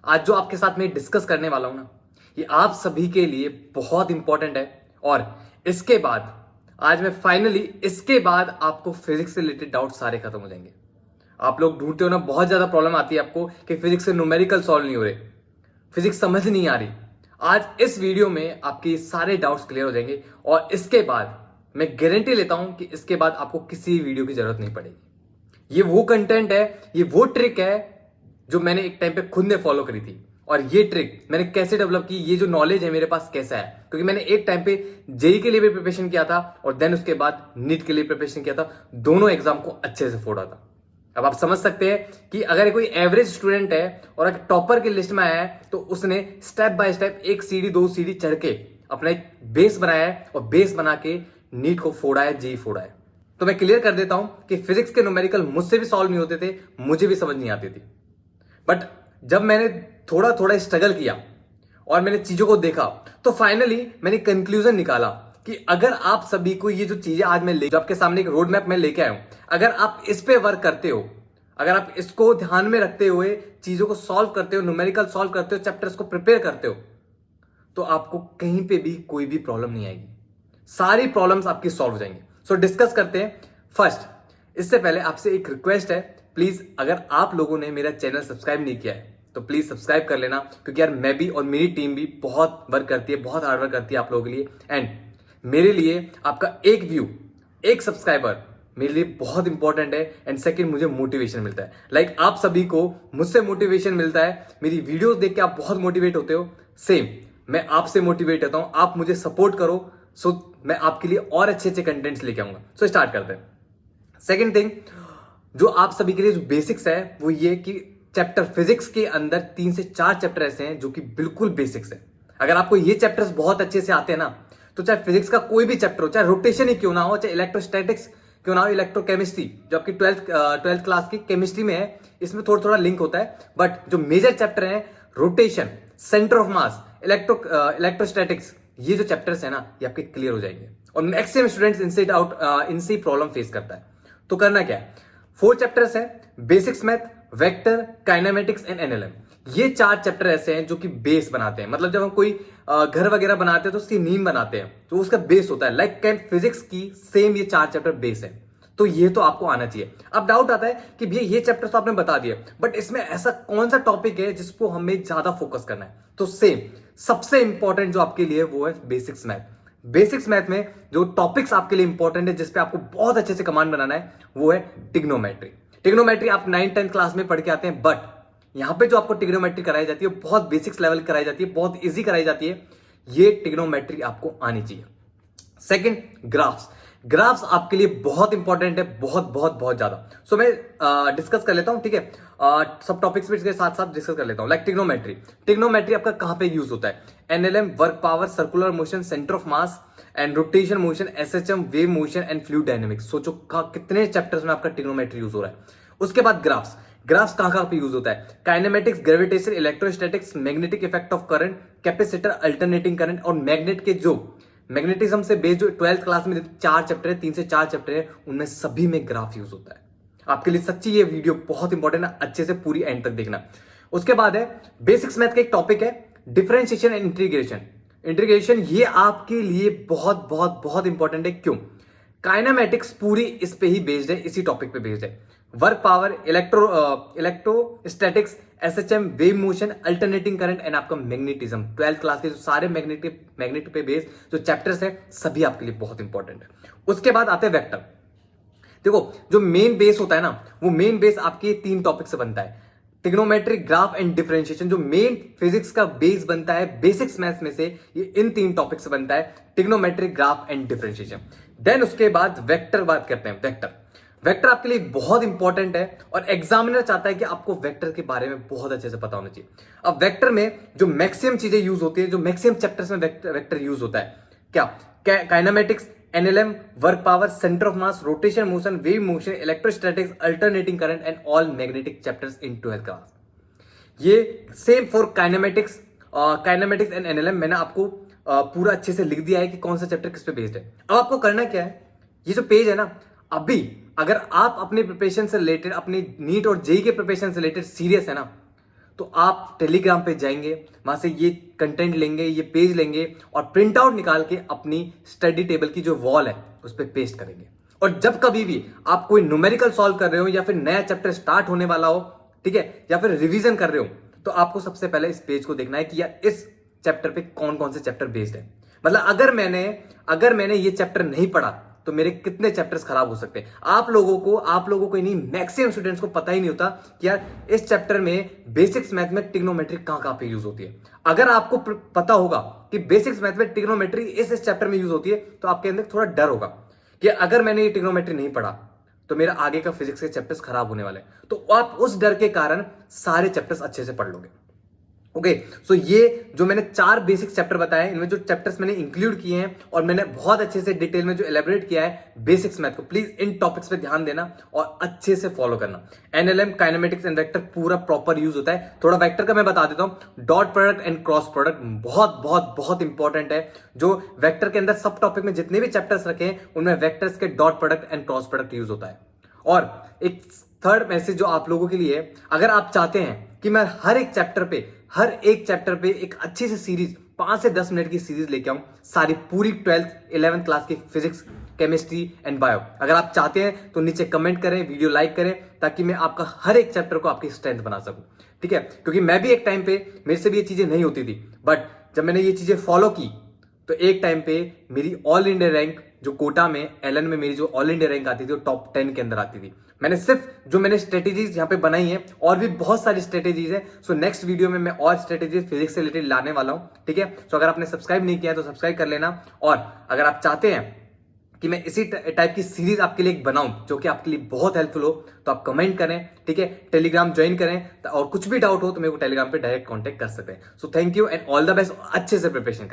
आज जो आपके साथ में डिस्कस करने वाला हूं ना, ये आप सभी के लिए बहुत इंपॉर्टेंट है। और इसके बाद आज मैं फाइनली इसके बाद आपको फिजिक्स से रिलेटेड डाउट सारे खत्म हो जाएंगे। आप लोग ढूंढते हो ना, बहुत ज्यादा प्रॉब्लम आती है आपको कि फिजिक्स से न्यूमेरिकल सॉल्व नहीं हो रहे, फिजिक्स समझ नहीं आ रही। आज इस वीडियो में आपके सारे डाउट्स क्लियर हो जाएंगे और इसके बाद मैं गारंटी लेता हूं कि इसके बाद आपको किसी वीडियो की जरूरत नहीं पड़ेगी। ये वो कंटेंट है, ये वो ट्रिक है जो मैंने एक टाइम पे खुद ने फॉलो करी थी। और ये ट्रिक मैंने कैसे डेवलप की, ये जो नॉलेज है मेरे पास कैसा है, क्योंकि मैंने एक टाइम पे जेई के लिए भी प्रिपरेशन किया था और देन उसके बाद नीट के लिए प्रिपरेशन किया था। दोनों एग्जाम को अच्छे से फोड़ा था। अब आप समझ सकते हैं कि अगर कोई एवरेज स्टूडेंट है और अगर टॉपर की लिस्ट में आया है तो उसने स्टेप बाय स्टेप एक सीढ़ी दो सीढ़ी चढ़ के अपना एक बेस बनाया है और बेस बना के नीट को फोड़ा है, जेई फोड़ा है। तो मैं क्लियर कर देता हूं कि फिजिक्स के न्यूमेरिकल मुझसे भी सॉल्व नहीं होते थे, मुझे भी समझ नहीं आती थी। बट जब मैंने थोड़ा थोड़ा स्ट्रगल किया और मैंने चीजों को देखा तो फाइनली मैंने कंक्लूजन निकाला कि अगर आप सभी को ये जो चीजें आज मैं जो आपके सामने एक रोड मैप में लेके आया हूं, अगर आप इस पे वर्क करते हो, अगर आप इसको ध्यान में रखते हुए चीजों को सॉल्व करते हो, न्यूमेरिकल सॉल्व करते हो, चैप्टर्स को प्रिपेयर करते हो, तो आपको कहीं पे भी कोई भी प्रॉब्लम नहीं आएगी। सारी प्रॉब्लम्स आपकी सॉल्व हो जाएंगी। सो डिस्कस करते हैं। फर्स्ट, इससे पहले आपसे एक रिक्वेस्ट है, प्लीज अगर आप लोगों ने मेरा चैनल सब्सक्राइब नहीं किया है तो प्लीज सब्सक्राइब कर लेना, क्योंकि यार मैं भी और मेरी टीम भी बहुत वर्क करती है, बहुत हार्ड वर्क करती है आप लोगों के लिए। एंड मेरे लिए आपका एक व्यू, एक सब्सक्राइबर मेरे लिए बहुत इंपॉर्टेंट है। एंड सेकंड, मुझे मोटिवेशन मिलता है। लाइक आप सभी को मुझसे मोटिवेशन मिलता है, मेरी वीडियोस देख के आप बहुत मोटिवेट होते हो, सेम मैं आपसे मोटिवेट होता हूं। आप मुझे सपोर्ट करो, सो मैं आपके लिए और अच्छे अच्छे कंटेंट्स लेके आऊंगा। सो स्टार्ट करते हैं। सेकंड थिंग जो आप सभी के लिए जो बेसिक्स है वो ये कि चैप्टर फिजिक्स के अंदर 3 से 4 चैप्टर ऐसे हैं जो कि बिल्कुल बेसिक्स है। अगर आपको ये चैप्टर्स बहुत अच्छे से आते हैं ना, तो चाहे फिजिक्स का कोई भी चैप्टर हो, चाहे रोटेशन ही क्यों ना हो, चाहे इलेक्ट्रोस्टैटिक्स क्यों ना हो, इलेक्ट्रोकेमिस्ट्री जो आपकी ट्वेल्थ क्लास की केमिस्ट्री में है, इसमें थोड़ा थोड़ा लिंक होता है। बट जो मेजर चैप्टर है, rotation, centre of mass, electrostatics, ये जो चैप्टर्स है ना, ये आपके क्लियर हो जाएंगे। और मैक्सिमम स्टूडेंट्स इनसे प्रॉब्लम फेस करता है। तो करना क्या है, 4 चैप्टर्स है, basics math, vector, kinematics and NLM. ये 4 चैप्टर ऐसे हैं जो कि बेस बनाते हैं। मतलब जब हम कोई घर वगैरह बनाते हैं तो उसकी नींव बनाते हैं, तो उसका बेस होता है। लाइक कैन फिजिक्स की सेम ये 4 चैप्टर बेस है। तो ये तो आपको आना चाहिए। अब डाउट आता है कि भैया ये चैप्टर तो आपने बता दिया, बट इसमें ऐसा कौन सा टॉपिक है जिसको हमें ज्यादा फोकस करना है? तो सेम सबसे इंपॉर्टेंट जो आपके लिए वो है बेसिक्स मैथ। बेसिक्स मैथ में जो टॉपिक्स आपके लिए इंपॉर्टेंट है, जिसपे आपको बहुत अच्छे से कमांड बनाना है, वो है टिग्नोमेट्री। टिग्नोमेट्री आप 9th-10th क्लास में पढ़ के आते हैं, बट यहां पे जो आपको टिग्नोमेट्री कराई जाती है बहुत बेसिक्स लेवल कराई जाती है, बहुत इजी कराई जाती है। ये टिग्नोमेट्री आपको आनी चाहिए। Second, graphs. ग्राफ्स आपके लिए बहुत इंपॉर्टेंट है, बहुत बहुत बहुत ज्यादा। सो मैं डिस्कस कर लेता हूं, ठीक है। सब टॉपिक्स के साथ साथ डिस्कस कर लेता हूं। लाइक टिग्नोमेट्री, टिग्नोमेट्री आपका कहां पे यूज होता है? NLM, work power, circular motion, centre of mass and rotation motion, SHM, wave motion and fluid dynamics. सोचो कितने चैप्टर्स में आपका टिग्नोमेट्री यूज हो रहा है। उसके बाद ग्राफ्स। ग्राफ्स कहां पे यूज होता है? Kinematics, gravitation, electrostatics, magnetic effect of current, capacitor, alternating current और मैग्नेट के जो मैग्नेटिज्म से बेस्ड जो 12th क्लास में 4 चैप्टर है, 3 से 4 चैप्टर है, उनमें सभी में ग्राफ यूज होता है। आपके लिए सच्ची ये वीडियो बहुत इंपॉर्टेंट है, अच्छे से पूरी एंड तक देखना। उसके बाद है बेसिक्स मैथ का एक टॉपिक है डिफरेंशिएशन एंड इंटीग्रेशन। इंटीग्रेशन ये आपके लिए बहुत बहुत बहुत इंपॉर्टेंट है। क्यों? काइनेमेटिक्स पूरी इस पे ही बेस्ड है, इसी टॉपिक पे बेस्ड है। Work power, electrostatics, SHM, wave motion, alternating current and आपका मैग्नेटिज्म। 12th क्लास के जो सारे मैग्नेट पे बेस्ड जो चैप्टर्स है, सभी आपके लिए बहुत इंपॉर्टेंट है। उसके बाद आते हैं वेक्टर। देखो जो मेन बेस होता है ना, वो मेन बेस आपके 3 टॉपिक से बनता है। टिग्नोमेट्री, ग्राफ एंड डिफरेंशिएशन जो मेन फिजिक्स का बेस बनता है बेसिक्स मैथ्स में से, ये इन 3 टॉपिक से बनता है, trigonometry, graph and differentiation. Then उसके बाद वेक्टर बात करते हैं। वेक्टर, वेक्टर आपके लिए बहुत इंपॉर्टेंट है और एग्जामिनर चाहता है कि आपको वेक्टर के बारे में बहुत अच्छे से पता होना चाहिए। अब वेक्टर में जो मैक्सिमम चीजें यूज होती है, जो मैक्सिमम चैप्टर्स में वेक्टर यूज होता है, क्या? Kinematics, NLM, work power, centre of mass, rotation motion, wave motion, electrostatics, alternating current and all magnetic chapters in 12th class. ये same for kinematics, kinematics and NLM मैंने आपको पूरा अच्छे से लिख दिया है कि कौन सा चैप्टर किस पे बेस्ड है। अब आपको करना क्या है, ये जो पेज है ना, अभी अगर आप अपने प्रिपरेशन से रिलेटेड, अपनी नीट और जेई के प्रिपरेशन से रिलेटेड सीरियस है ना, तो आप टेलीग्राम पे जाएंगे, वहां से ये कंटेंट लेंगे, ये पेज लेंगे और प्रिंट आउट निकाल के अपनी स्टडी टेबल की जो वॉल है उस पर पेस्ट करेंगे। और जब कभी भी आप कोई न्यूमेरिकल सॉल्व कर रहे हो या फिर नया चैप्टर स्टार्ट होने वाला हो, ठीक है, या फिर रिवीजन कर रहे हो, तो आपको सबसे पहले इस पेज को देखना है कि यार इस चैप्टर पे कौन कौन से चैप्टर बेस्ड है। मतलब अगर मैंने ये चैप्टर नहीं पढ़ा तो मेरे कितने चैप्टर्स खराब हो सकते हैं। आप लोगों को ही नहीं, मैक्सिमम स्टूडेंट्स को पता ही नहीं होता कि यार इस चैप्टर में बेसिक्स मैथ में ट्रिग्नोमेट्री कहां पे यूज होती है। अगर आपको पता होगा कि बेसिक्स मैथ में ट्रिग्नोमेट्री इस चैप्टर में यूज होती है, तो आपके अंदर थोड़ा डर होगा कि अगर मैंने ये ट्रिग्नोमेट्री नहीं पढ़ा तो मेरा आगे का फिजिक्स के चैप्टर्स खराब होने वाले हैं। तो आप उस डर के कारण सारे चैप्टर्स अच्छे से पढ़ लोगे। ओके, सो ये जो मैंने 4 बेसिक चैप्टर बताए, इनमें जो चैप्टर्स मैंने इंक्लूड किए हैं और मैंने बहुत अच्छे से डिटेल में जो एलेबोरेट किया है बेसिक्स मैथ को, प्लीज इन टॉपिक्स पे ध्यान देना और अच्छे से फॉलो करना। एनएलएम, काइनेमेटिक्स एंड वेक्टर पूरा प्रॉपर यूज होता है। थोड़ा वेक्टर का मैं बता देता हूं, dot product and cross product बहुत बहुत बहुत इंपॉर्टेंट है। जो वेक्टर के अंदर सब टॉपिक में जितने भी चैप्टर्स रखे हैं उनमें वेक्टर्स के dot product and cross product use होता है। और एक थर्ड मैसेज जो आप लोगों के लिए, अगर आप चाहते हैं कि मैं हर एक चैप्टर पे एक अच्छी सी सीरीज 5 से 10 मिनट की सीरीज लेके आऊं, सारी पूरी 12th 11th क्लास की फिजिक्स, केमिस्ट्री एंड बायो, अगर आप चाहते हैं तो नीचे कमेंट करें, वीडियो लाइक करें, ताकि मैं आपका हर एक चैप्टर को आपकी स्ट्रेंथ बना सकूं। ठीक है, क्योंकि मैं भी एक टाइम पे, मेरे से भी ये चीजें नहीं होती थी, बट जब मैंने ये चीजें फॉलो की तो एक टाइम पे मेरी ऑल इंडिया रैंक, जो कोटा में एलन में मेरी जो ऑल इंडिया रैंक आती थी वो टॉप 10 के अंदर आती थी। मैंने स्ट्रेटेजीज यहाँ पे बनाई है, और भी बहुत सारी स्ट्रेटेजीज है। सो नेक्स्ट वीडियो में मैं और स्ट्रेटेजीज फिजिक्स से रिलेटेड लाने वाला हूँ। ठीक है, सो अगर आपने सब्सक्राइब नहीं किया है तो सब्सक्राइब कर लेना। और अगर आप चाहते हैं कि मैं इसी टाइप की सीरीज आपके लिए बनाऊं जो कि आपके लिए बहुत हेल्पफुल हो, तो आप कमेंट करें। ठीक है, टेलीग्राम ज्वाइन करें, और कुछ भी डाउट हो तो मेरे को टेलीग्राम पे डायरेक्ट कांटेक्ट कर सकते हैं। So thank you and all the best. अच्छे से प्रिपरेशन करें।